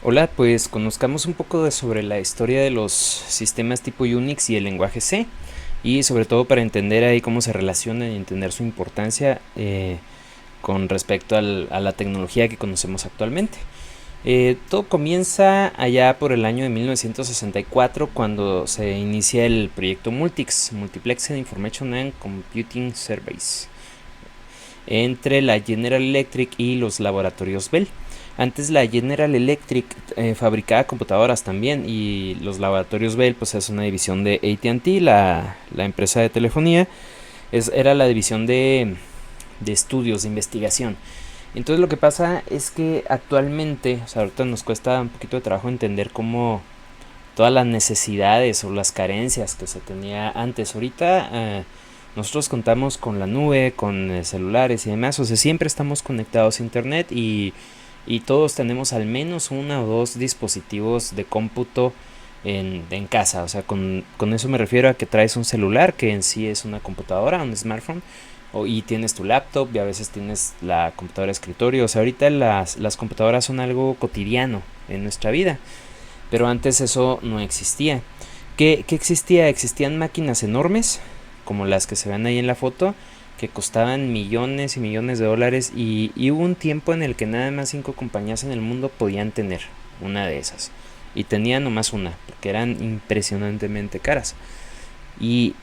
Hola, pues conozcamos un poco sobre la historia de los sistemas tipo Unix y el lenguaje C, y sobre todo para entender ahí cómo se relacionan y entender su importancia con respecto a la tecnología que conocemos actualmente. Todo comienza allá por el año de 1964 cuando se inicia el proyecto Multics, Multiplexed Information and Computing Surveys, entre la General Electric y los laboratorios Bell. Antes la General Electric fabricaba computadoras también, y los laboratorios Bell pues es una división de AT&T, la empresa de telefonía. Era la división de estudios, de investigación. Entonces lo que pasa es que actualmente, o sea, ahorita nos cuesta un poquito de trabajo entender cómo todas las necesidades o las carencias que se tenía antes. Ahorita nosotros contamos con la nube, con celulares y demás, o sea, siempre estamos conectados a internet, y todos tenemos al menos uno o dos dispositivos de cómputo en casa. O sea, con eso me refiero a que traes un celular que en sí es una computadora, un smartphone, y tienes tu laptop, y a veces tienes la computadora de escritorio. O sea, ahorita las computadoras son algo cotidiano en nuestra vida, pero antes eso no existía. ¿Qué existía? Existían máquinas enormes, como las que se ven ahí en la foto, que costaban millones y millones de dólares, y hubo un tiempo en el que nada más 5 compañías en el mundo podían tener una de esas. Y tenían nomás una, porque eran impresionantemente caras. Y,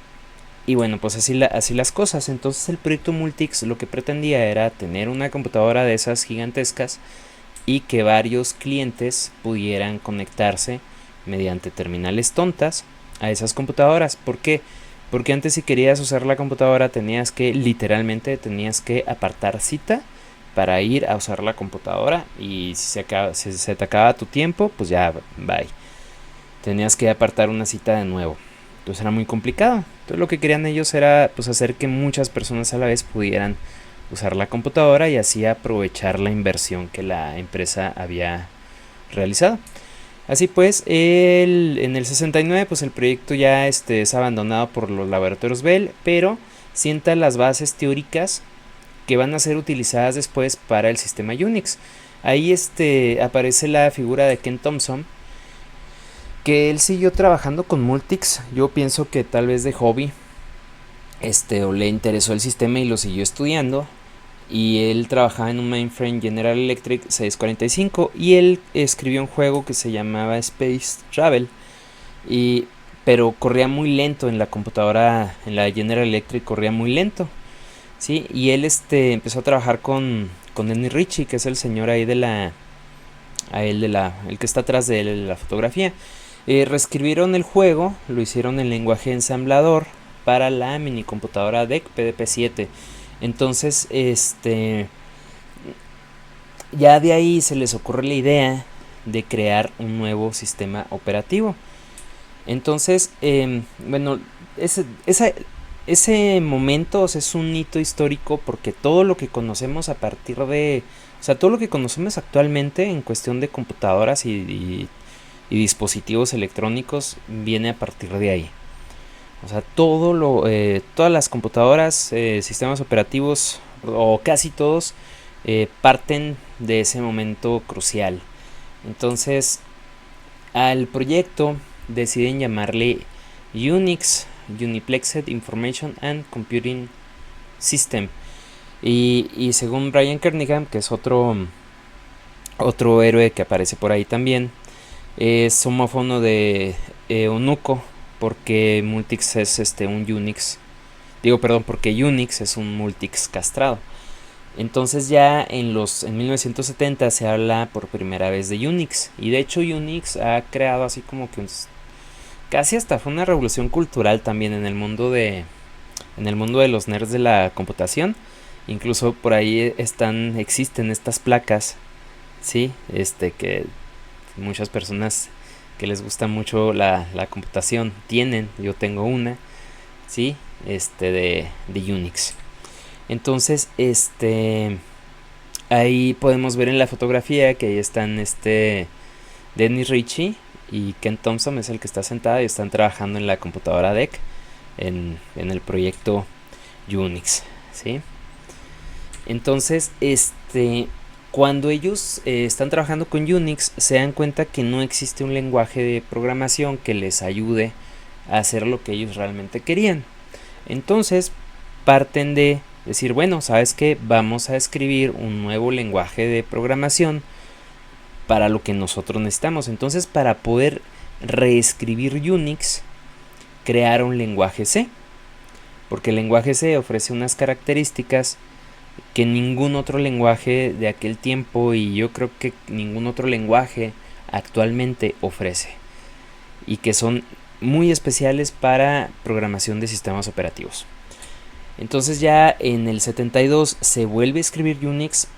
y bueno, pues así las cosas. Entonces el proyecto Multics lo que pretendía era tener una computadora de esas gigantescas, y que varios clientes pudieran conectarse mediante terminales tontas a esas computadoras. ¿Por qué? Porque antes, si querías usar la computadora, literalmente tenías que apartar cita para ir a usar la computadora, y si se te acaba tu tiempo, pues ya, bye. Tenías que apartar una cita de nuevo. Entonces era muy complicado. Entonces lo que querían ellos era pues hacer que muchas personas a la vez pudieran usar la computadora, y así aprovechar la inversión que la empresa había realizado. Así pues, en el 69 pues el proyecto ya es abandonado por los laboratorios Bell, pero sienta las bases teóricas que van a ser utilizadas después para el sistema Unix. Ahí aparece la figura de Ken Thompson, que él siguió trabajando con Multics. Yo pienso que tal vez de hobby, o le interesó el sistema y lo siguió estudiando. Y él trabajaba en un mainframe General Electric 645, y él escribió un juego que se llamaba Space Travel, y pero corría muy lento en la computadora, en la General Electric corría muy lento, ¿sí? Y él empezó a trabajar con Denny Ritchie, que es el señor ahí el que está atrás de él, de la fotografía. Reescribieron el juego, lo hicieron en lenguaje ensamblador para la mini computadora DEC PDP-7. Entonces, ya de ahí se les ocurre la idea de crear un nuevo sistema operativo. Entonces, bueno, ese momento, o sea, es un hito histórico, porque todo lo que conocemos a partir de, o sea, todo lo que conocemos actualmente en cuestión de computadoras y dispositivos electrónicos viene a partir de ahí. O sea, todas las computadoras, sistemas operativos, o casi todos, parten de ese momento crucial. Entonces, al proyecto deciden llamarle Unix, Uniplexed Information and Computing System. Y según Brian Kernighan, que es otro héroe que aparece por ahí también, es homófono de Onuko, porque Multics es un Unix. Digo, perdón, porque Unix es un Multics castrado. Entonces ya en 1970 se habla por primera vez de Unix. Y de hecho Unix ha creado así como que casi hasta fue una revolución cultural también en el mundo de los nerds de la computación. Incluso por ahí existen estas placas, sí, que muchas personas que les gusta mucho la computación tienen. Yo tengo una, sí, de Unix. Entonces, ahí podemos ver en la fotografía que ahí están Dennis Ritchie y Ken Thompson, es el que está sentado, y están trabajando en la computadora DEC en el proyecto Unix, ¿sí? Entonces, Cuando ellos están trabajando con Unix, se dan cuenta que no existe un lenguaje de programación que les ayude a hacer lo que ellos realmente querían. Entonces parten de decir, bueno, ¿sabes qué? Vamos a escribir un nuevo lenguaje de programación para lo que nosotros necesitamos. Entonces, para poder reescribir Unix, crearon lenguaje C, porque el lenguaje C ofrece unas características que ningún otro lenguaje de aquel tiempo, y yo creo que ningún otro lenguaje actualmente ofrece, y que son muy especiales para programación de sistemas operativos. Entonces ya en el 72 se vuelve a escribir Unix,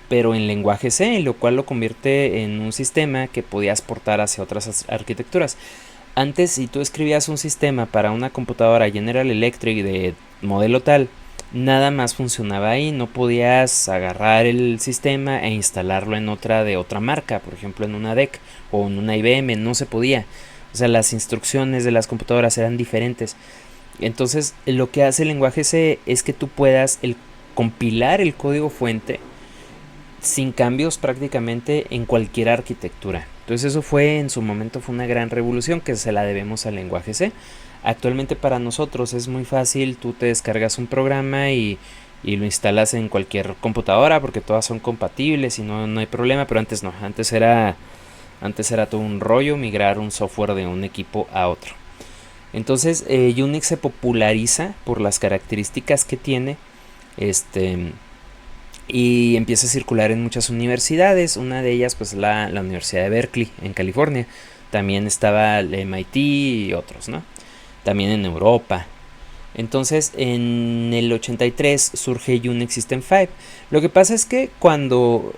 pero en lenguaje C, lo cual lo convierte en un sistema que podías portar hacia otras arquitecturas. Antes, si tú escribías un sistema para una computadora General Electric de modelo tal, nada más funcionaba ahí, no podías agarrar el sistema e instalarlo en otra de otra marca, por ejemplo en una DEC o en una IBM, no se podía. O sea, las instrucciones de las computadoras eran diferentes. Entonces, lo que hace el lenguaje C es que tú puedas compilar el código fuente sin cambios prácticamente en cualquier arquitectura. Entonces eso fue, en su momento fue una gran revolución que se la debemos al lenguaje C. Actualmente para nosotros es muy fácil, tú te descargas un programa y lo instalas en cualquier computadora porque todas son compatibles y no hay problema, pero antes no, antes era todo un rollo migrar un software de un equipo a otro. Entonces Unix se populariza por las características que tiene, y empieza a circular en muchas universidades. Una de ellas pues la Universidad de Berkeley en California. También estaba el MIT y otros, ¿no? También en Europa. Entonces en el 83 surge Unix System 5. Lo que pasa es que cuando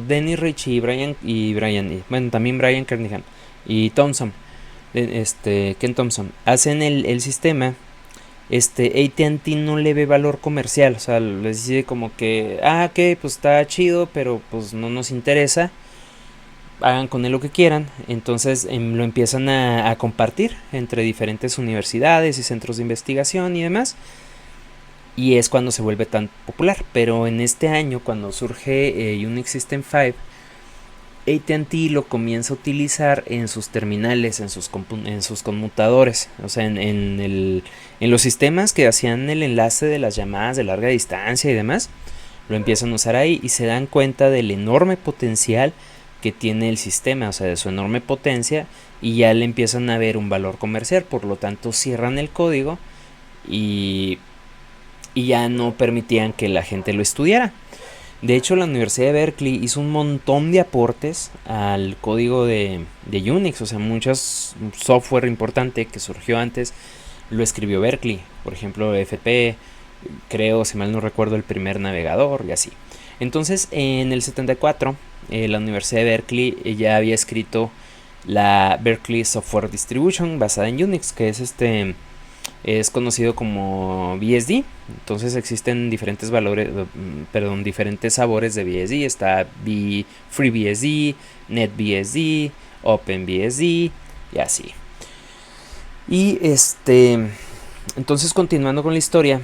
Denny Ritchie bueno, también Brian Kernighan y Thompson, Ken Thompson, hacen el sistema, AT&T no le ve valor comercial, o sea, les dice como que, ok, pues está chido, pero pues no nos interesa, hagan con él lo que quieran. Entonces lo empiezan a compartir entre diferentes universidades y centros de investigación y demás, y es cuando se vuelve tan popular. Pero en este año, cuando surge Unix System 5, AT&T lo comienza a utilizar en sus terminales, en sus conmutadores, o sea, en los sistemas que hacían el enlace de las llamadas de larga distancia y demás, lo empiezan a usar ahí y se dan cuenta del enorme potencial que tiene el sistema, o sea, de su enorme potencia, y ya le empiezan a ver un valor comercial. Por lo tanto cierran el código y ya no permitían que la gente lo estudiara. De hecho, la Universidad de Berkeley hizo un montón de aportes al código de Unix. O sea, muchos software importante que surgió antes lo escribió Berkeley. Por ejemplo, FP, creo, si mal no recuerdo, el primer navegador y así. Entonces, en el 74, la Universidad de Berkeley ya había escrito la Berkeley Software Distribution basada en Unix, que es conocido como BSD. Entonces existen diferentes diferentes sabores de BSD. Está FreeBSD, NetBSD, OpenBSD y así. Y entonces, continuando con la historia,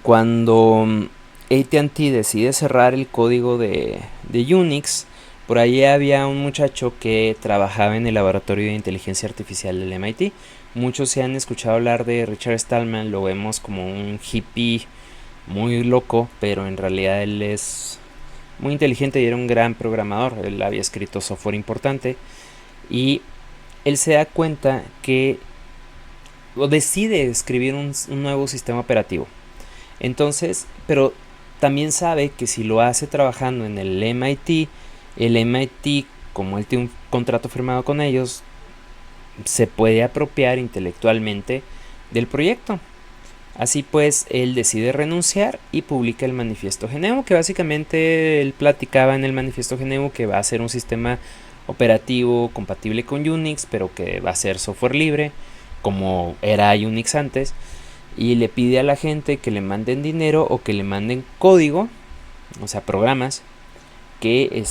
cuando AT&T decide cerrar el código de Unix, por ahí había un muchacho que trabajaba en el laboratorio de inteligencia artificial del MIT. Muchos se han escuchado hablar de Richard Stallman, lo vemos como un hippie muy loco, pero en realidad él es muy inteligente y era un gran programador. Él había escrito software importante y él se da cuenta o decide escribir un nuevo sistema operativo. Entonces, pero también sabe que si lo hace trabajando en el MIT, como él tiene un contrato firmado con ellos, se puede apropiar intelectualmente del proyecto. Así pues, él decide renunciar y publica el Manifiesto GNU, que básicamente él platicaba en el Manifiesto GNU que va a ser un sistema operativo compatible con Unix, pero que va a ser software libre, como era Unix antes, y le pide a la gente que le manden dinero o que le manden código, o sea, programas que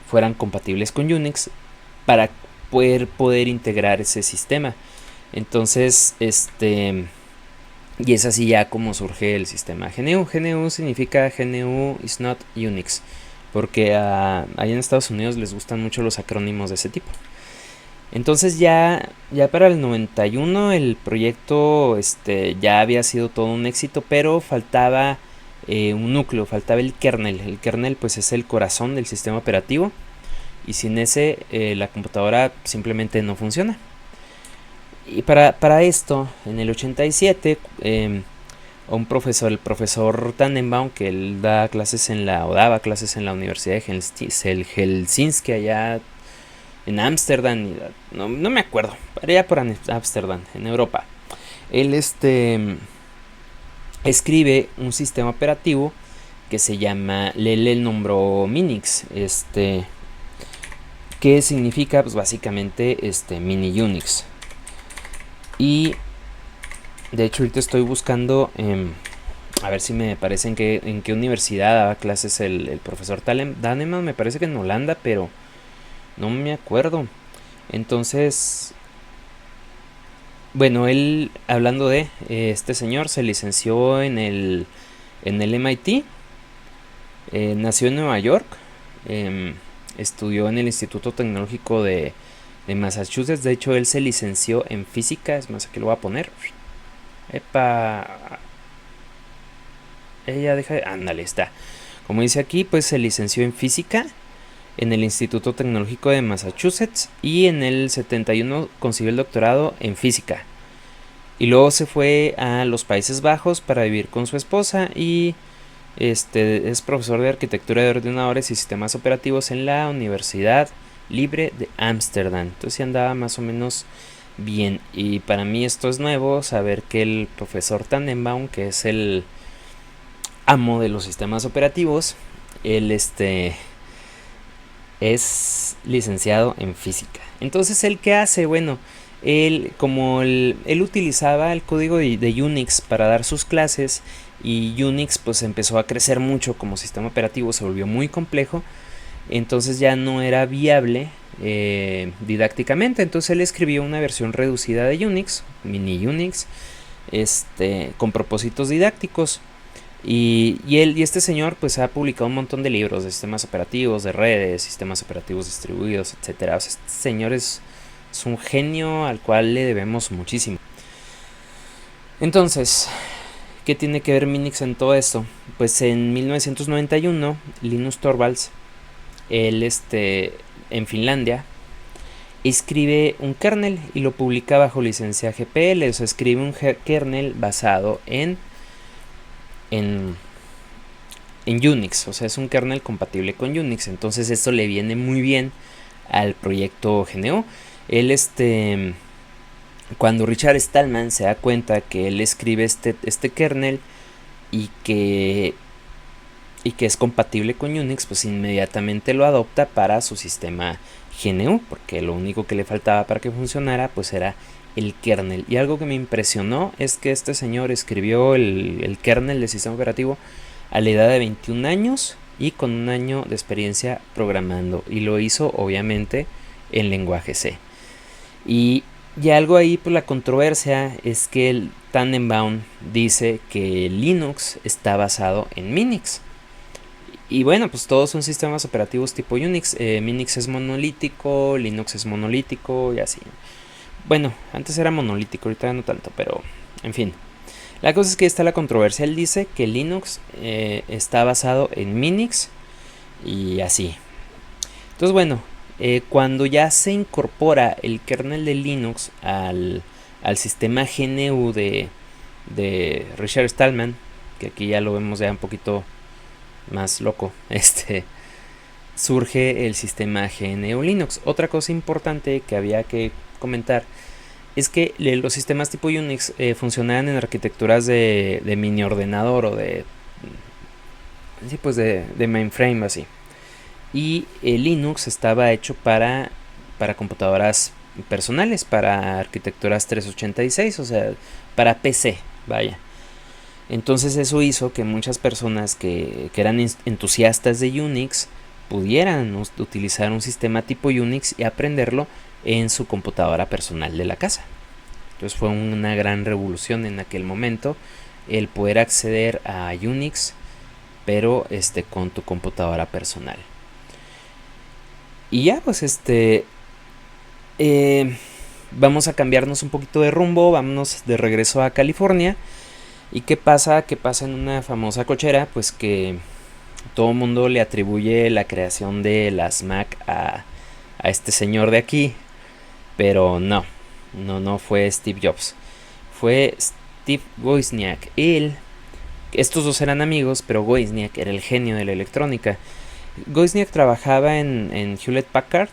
fueran compatibles con Unix para poder integrar ese sistema. Entonces, y es así ya como surge el sistema GNU. GNU significa GNU is not Unix. porque ahí en Estados Unidos les gustan mucho los acrónimos de ese tipo. Entonces ya para el 91 el proyecto ya había sido todo un éxito, pero faltaba un núcleo, faltaba el kernel. El kernel pues es el corazón del sistema operativo, y sin ese la computadora simplemente no funciona. Y para esto, en el 87, un profesor, el profesor Tannenbaum, que él daba clases o daba clases en la Universidad de Helsinki, allá en Ámsterdam, no me acuerdo, allá por Ámsterdam, en Europa. Él escribe un sistema operativo que se llama, él nombró Minix, que significa pues básicamente mini Unix. Y de hecho ahorita estoy buscando a ver si me parece en qué universidad daba clases el profesor Daneman. Me parece que en Holanda, pero no me acuerdo. Entonces, bueno, él, hablando de este señor, se licenció en el MIT, nació en Nueva York, estudió en el Instituto Tecnológico de Massachusetts. De hecho, él se licenció en física. Es más, aquí lo voy a poner. Epa. Ella deja. Ándale, está. Como dice aquí, pues se licenció en física en el Instituto Tecnológico de Massachusetts, y en el 71 consiguió el doctorado en física. Y luego se fue a los Países Bajos para vivir con su esposa, y es profesor de arquitectura de ordenadores y sistemas operativos en la Universidad Libre de Ámsterdam. Entonces sí andaba más o menos bien. Y para mí esto es nuevo, saber que el profesor Tannenbaum, que es el amo de los sistemas operativos, él es licenciado en física. Entonces, ¿él qué hace? Bueno, él utilizaba el código de Unix para dar sus clases, y Unix pues empezó a crecer mucho como sistema operativo, se volvió muy complejo, entonces ya no era viable didácticamente. Entonces él escribió una versión reducida de Unix, mini Unix, con propósitos didácticos. Y este señor pues ha publicado un montón de libros de sistemas operativos, de redes, sistemas operativos distribuidos, etcétera. O sea, este señor es un genio al cual le debemos muchísimo. Entonces, ¿qué tiene que ver Minix en todo esto? Pues en 1991 Linus Torvalds, él en Finlandia, escribe un kernel y lo publica bajo licencia GPL. O sea, escribe un kernel basado en Unix. O sea, es un kernel compatible con Unix. Entonces esto le viene muy bien al proyecto GNU. Él cuando Richard Stallman se da cuenta que él escribe este kernel y que es compatible con Unix, pues inmediatamente lo adopta para su sistema GNU, porque lo único que le faltaba para que funcionara pues era el kernel. Y algo que me impresionó es que este señor escribió el kernel del sistema operativo a la edad de 21 años y con un año de experiencia programando, y lo hizo obviamente en lenguaje C. Y algo ahí, pues la controversia es que el Tannenbaum dice que Linux está basado en Minix. Y bueno, pues todos son sistemas operativos tipo Unix. Minix es monolítico, Linux es monolítico y así. Bueno, antes era monolítico, ahorita no tanto, pero en fin. La cosa es que está la controversia. Él dice que Linux está basado en Minix y así. Entonces, bueno, cuando ya se incorpora el kernel de Linux al sistema GNU de Richard Stallman, que aquí ya lo vemos ya un poquito más loco, surge el sistema GNU Linux. Otra cosa importante que había que comentar es que los sistemas tipo Unix funcionaban en arquitecturas de mini ordenador o de mainframe, así. Y el Linux estaba hecho para computadoras personales, para arquitecturas 386, o sea, para PC, vaya. Entonces eso hizo que muchas personas que eran entusiastas de Unix pudieran utilizar un sistema tipo Unix y aprenderlo en su computadora personal de la casa. Entonces fue una gran revolución en aquel momento el poder acceder a Unix pero con tu computadora personal. Y ya, pues vamos a cambiarnos un poquito de rumbo, vámonos de regreso a California. ¿Y qué pasa? ¿Qué pasa en una famosa cochera? Pues que todo el mundo le atribuye la creación de las Mac a este señor de aquí, pero no fue Steve Jobs, fue Steve Wozniak. Estos dos eran amigos, pero Wozniak era el genio de la electrónica. Wozniak trabajaba en Hewlett Packard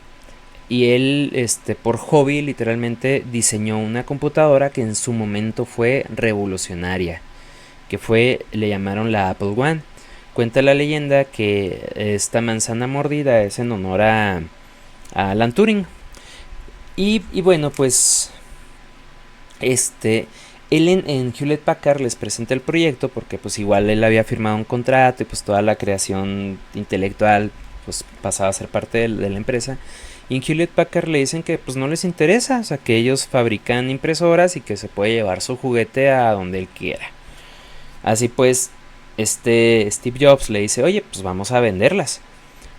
y él, por hobby, literalmente diseñó una computadora que en su momento fue revolucionaria, le llamaron la Apple One. Cuenta la leyenda que esta manzana mordida es en honor a Alan Turing. Y bueno, pues él en Hewlett Packard les presenta el proyecto porque pues igual él había firmado un contrato y pues toda la creación intelectual pues pasaba a ser parte de la empresa. Y en Hewlett Packard le dicen que pues no les interesa, o sea, que ellos fabrican impresoras y que se puede llevar su juguete a donde él quiera. Así pues, Steve Jobs le dice, oye, pues vamos a venderlas.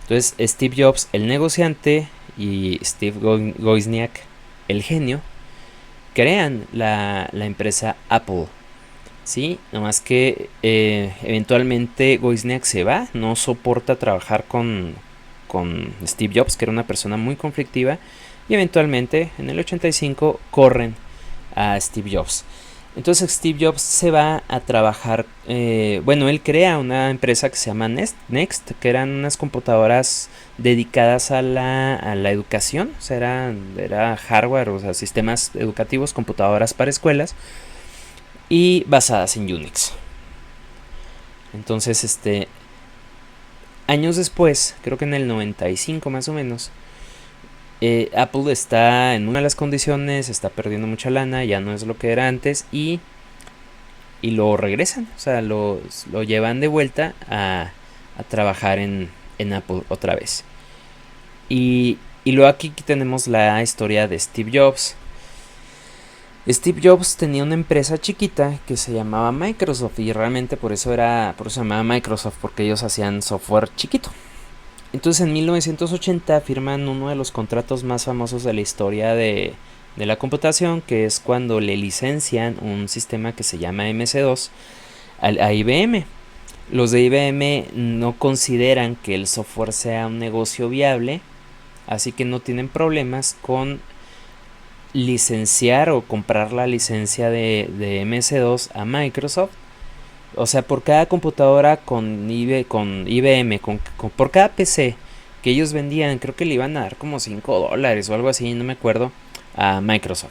Entonces Steve Jobs, el negociante, y Steve Wozniak, el genio, crean la empresa Apple. Sí, nomás que eventualmente Wozniak se va, no soporta trabajar con Steve Jobs, que era una persona muy conflictiva, y eventualmente en el 85 corren a Steve Jobs. Entonces Steve Jobs se va a trabajar, bueno, él crea una empresa que se llama Next, que eran unas computadoras dedicadas a la educación, o sea, era hardware, o sea, sistemas educativos, computadoras para escuelas, y basadas en Unix. Entonces, años después, creo que en el 95 más o menos, Apple está en una de las condiciones, está perdiendo mucha lana, ya no es lo que era antes y lo regresan, o sea, lo llevan de vuelta a trabajar en Apple otra vez. Y luego aquí tenemos la historia de Steve Jobs. Steve Jobs tenía una empresa chiquita que se llamaba Microsoft y realmente por eso se llamaba Microsoft, porque ellos hacían software chiquito. Entonces en 1980 firman uno de los contratos más famosos de la historia de la computación, que es cuando le licencian un sistema que se llama MS2 a IBM. Los de IBM no consideran que el software sea un negocio viable, así que no tienen problemas con licenciar o comprar la licencia de MS2 a Microsoft. O sea, por cada computadora con IBM, por cada PC que ellos vendían, creo que le iban a dar como $5 o algo así, no me acuerdo, a Microsoft.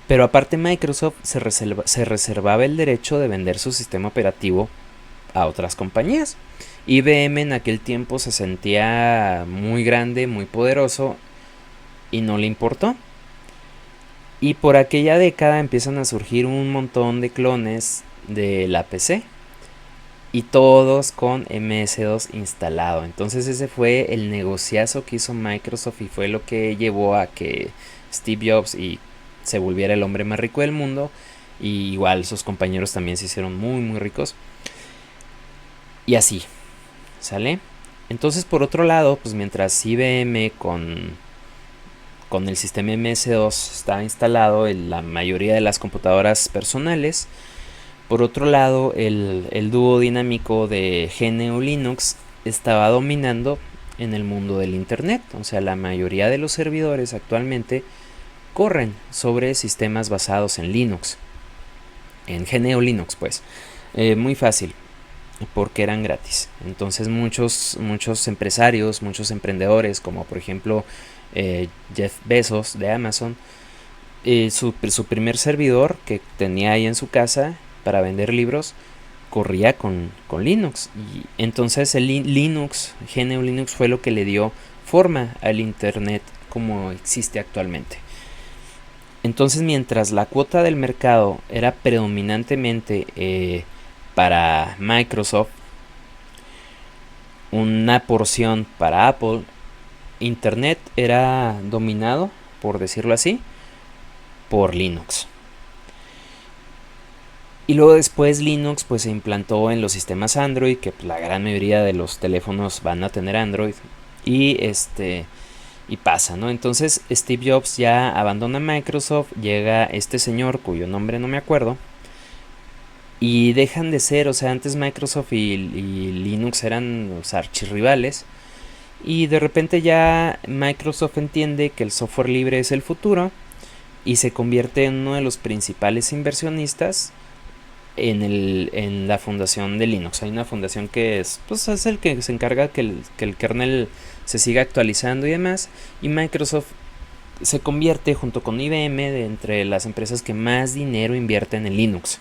Pero aparte Microsoft se reservaba el derecho de vender su sistema operativo a otras compañías. IBM en aquel tiempo se sentía muy grande, muy poderoso y no le importó. Y por aquella década empiezan a surgir un montón de clones de la PC y todos con MS2 instalado. Entonces ese fue el negociazo que hizo Microsoft y fue lo que llevó a que Steve Jobs se volviera el hombre más rico del mundo, y igual sus compañeros también se hicieron muy muy ricos y así, ¿sale? Entonces por otro lado, pues mientras IBM con el sistema MS2 estaba instalado en la mayoría de las computadoras personales, por otro lado, el dúo dinámico de GNU Linux estaba dominando en el mundo del Internet. O sea, la mayoría de los servidores actualmente corren sobre sistemas basados en Linux. En GNU Linux, pues. Muy fácil, porque eran gratis. Entonces muchos empresarios, muchos emprendedores, como por ejemplo Jeff Bezos de Amazon, su primer servidor que tenía ahí en su casa para vender libros corría con Linux, y entonces el GNU Linux fue lo que le dio forma al Internet como existe actualmente. Entonces mientras la cuota del mercado era predominantemente para Microsoft, una porción para Apple, Internet era dominado, por decirlo así, por Linux. Y luego después Linux pues se implantó en los sistemas Android, que pues, la gran mayoría de los teléfonos van a tener Android. Y y pasa, ¿no? Entonces Steve Jobs ya abandona Microsoft, llega este señor cuyo nombre no me acuerdo, y dejan de ser, o sea, antes Microsoft y Linux eran, o sea, archirrivales, y de repente ya Microsoft entiende que el software libre es el futuro y se convierte en uno de los principales inversionistas en la fundación de Linux. Hay una fundación que es, pues, es el que se encarga que el kernel se siga actualizando y demás, y Microsoft se convierte junto con IBM de entre las empresas que más dinero invierten en Linux.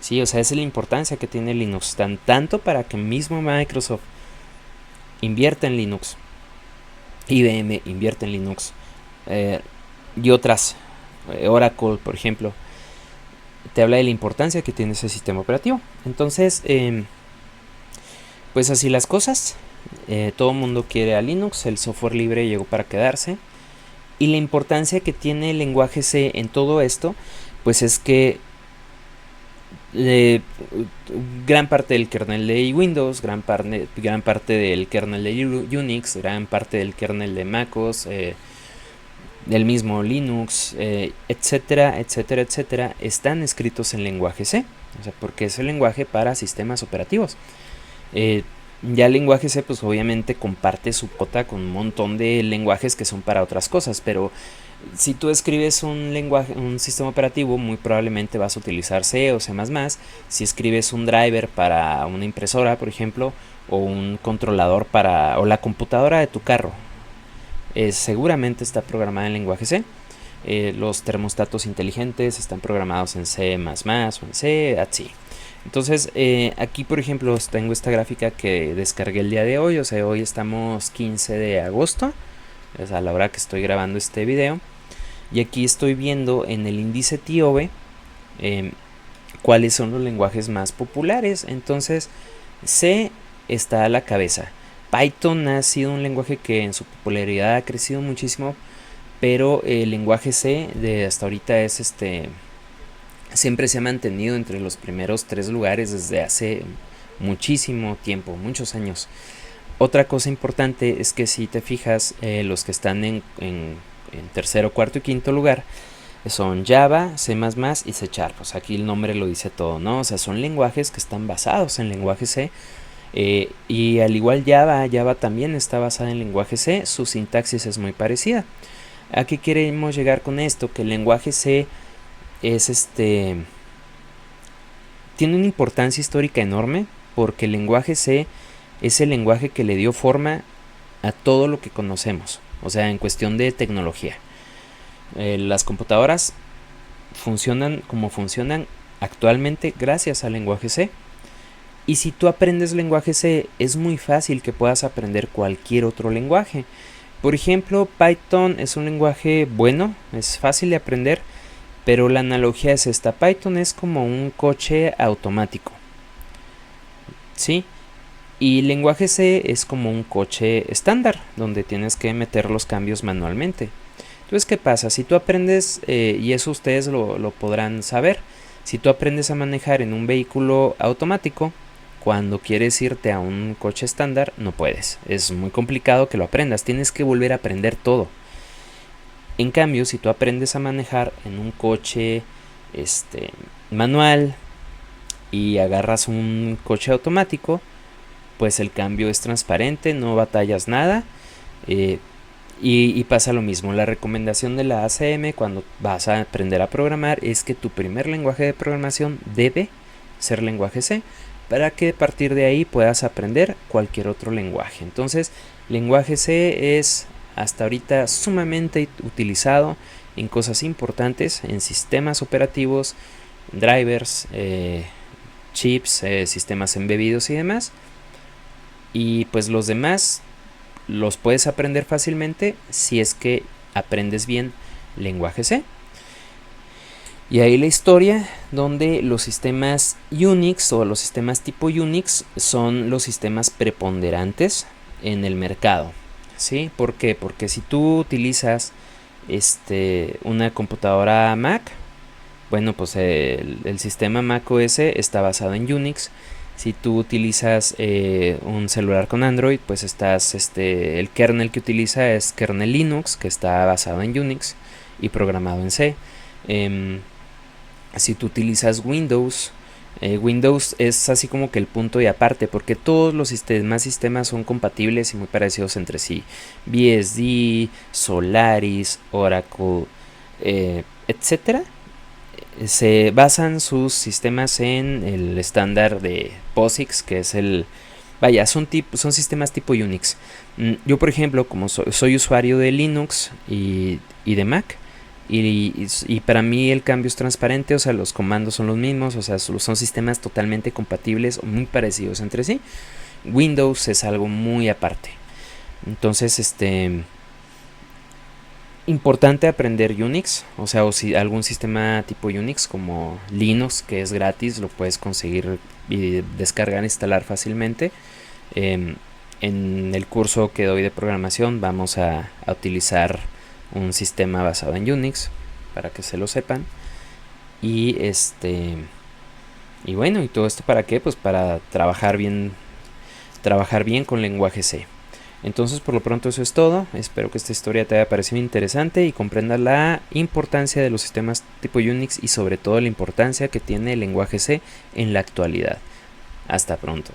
Sí, o sea, esa es la importancia que tiene Linux, tanto para que mismo Microsoft invierta en Linux, IBM invierte en Linux, eh, y otras, Oracle, por ejemplo, te habla de la importancia que tiene ese sistema operativo. Entonces, pues así las cosas, todo el mundo quiere a Linux, el software libre llegó para quedarse, y la importancia que tiene el lenguaje C en todo esto, pues es que eh, gran parte del kernel de Windows, gran parte del kernel de Unix, gran parte del kernel de MacOS, del mismo Linux, etcétera, etcétera, etcétera, están escritos en lenguaje C, o sea, porque es el lenguaje para sistemas operativos. Ya el lenguaje C pues obviamente comparte su cuota con un montón de lenguajes que son para otras cosas, pero si tú escribes un lenguaje, un sistema operativo, muy probablemente vas a utilizar C o C++. Si escribes un driver para una impresora, por ejemplo, o un controlador o la computadora de tu carro, seguramente está programada en lenguaje C. Los termostatos inteligentes están programados en C++ o en C, así. Entonces, aquí por ejemplo tengo esta gráfica que descargué el día de hoy, o sea, hoy estamos 15 de agosto, es a la hora que estoy grabando este video, y aquí estoy viendo en el índice TIOBE cuáles son los lenguajes más populares. Entonces, C está a la cabeza. Python ha sido un lenguaje que en su popularidad ha crecido muchísimo, pero el lenguaje C de hasta ahorita es siempre se ha mantenido entre los primeros 3 lugares desde hace muchísimo tiempo, muchos años. Otra cosa importante es que si te fijas, los que están en tercero, cuarto y quinto lugar son Java, C++ y C Sharp. O sea, aquí el nombre lo dice todo, ¿no? O sea, son lenguajes que están basados en lenguaje C. Y al igual Java también está basada en lenguaje C. Su sintaxis es muy parecida. ¿A qué queremos llegar con esto? Que el lenguaje C es tiene una importancia histórica enorme, porque el lenguaje C es el lenguaje que le dio forma a todo lo que conocemos, o sea, en cuestión de tecnología. Las computadoras funcionan como funcionan actualmente gracias al lenguaje C. Y si tú aprendes lenguaje C, es muy fácil que puedas aprender cualquier otro lenguaje. Por ejemplo, Python es un lenguaje bueno, es fácil de aprender, pero la analogía es esta: Python es como un coche automático, ¿sí? Y el lenguaje C es como un coche estándar, donde tienes que meter los cambios manualmente. Entonces, ¿qué pasa? Si tú aprendes, y eso ustedes lo podrán saber, si tú aprendes a manejar en un vehículo automático, cuando quieres irte a un coche estándar, no puedes. Es muy complicado que lo aprendas, tienes que volver a aprender todo. En cambio, si tú aprendes a manejar en un coche manual y agarras un coche automático, pues el cambio es transparente, no batallas nada, y pasa lo mismo. La recomendación de la ACM cuando vas a aprender a programar es que tu primer lenguaje de programación debe ser lenguaje C, para que a partir de ahí puedas aprender cualquier otro lenguaje. Entonces, lenguaje C es hasta ahorita sumamente utilizado en cosas importantes, en sistemas operativos, drivers, chips, sistemas embebidos y demás. Y pues los demás los puedes aprender fácilmente si es que aprendes bien lenguaje C. Y ahí la historia donde los sistemas Unix o los sistemas tipo Unix son los sistemas preponderantes en el mercado, ¿sí? ¿Por qué? Porque si tú utilizas una computadora Mac, Bueno, pues el sistema macOS está basado en Unix. Si tú utilizas un celular con Android, pues el kernel que utiliza es kernel Linux, que está basado en Unix y programado en C. Em, si tú utilizas Windows, Windows es así como que el punto y aparte, porque todos los sistemas son compatibles y muy parecidos entre sí. BSD, Solaris, Oracle, etcétera, se basan sus sistemas en el estándar de POSIX, que es vaya, son sistemas tipo Unix. Yo, por ejemplo, como soy usuario de Linux y de Mac, y para mí el cambio es transparente, o sea, los comandos son los mismos, o sea, son sistemas totalmente compatibles o muy parecidos entre sí. Windows es algo muy aparte. Entonces, importante aprender Unix, o sea, o si algún sistema tipo Unix como Linux, que es gratis, lo puedes conseguir y descargar e instalar fácilmente. Em, en el curso que doy de programación vamos a utilizar un sistema basado en Unix, para que se lo sepan. Y y bueno, ¿y todo esto para qué? Pues para trabajar bien con lenguaje C. Entonces, por lo pronto eso es todo. Espero que esta historia te haya parecido interesante y comprendas la importancia de los sistemas tipo Unix y sobre todo la importancia que tiene el lenguaje C en la actualidad. Hasta pronto.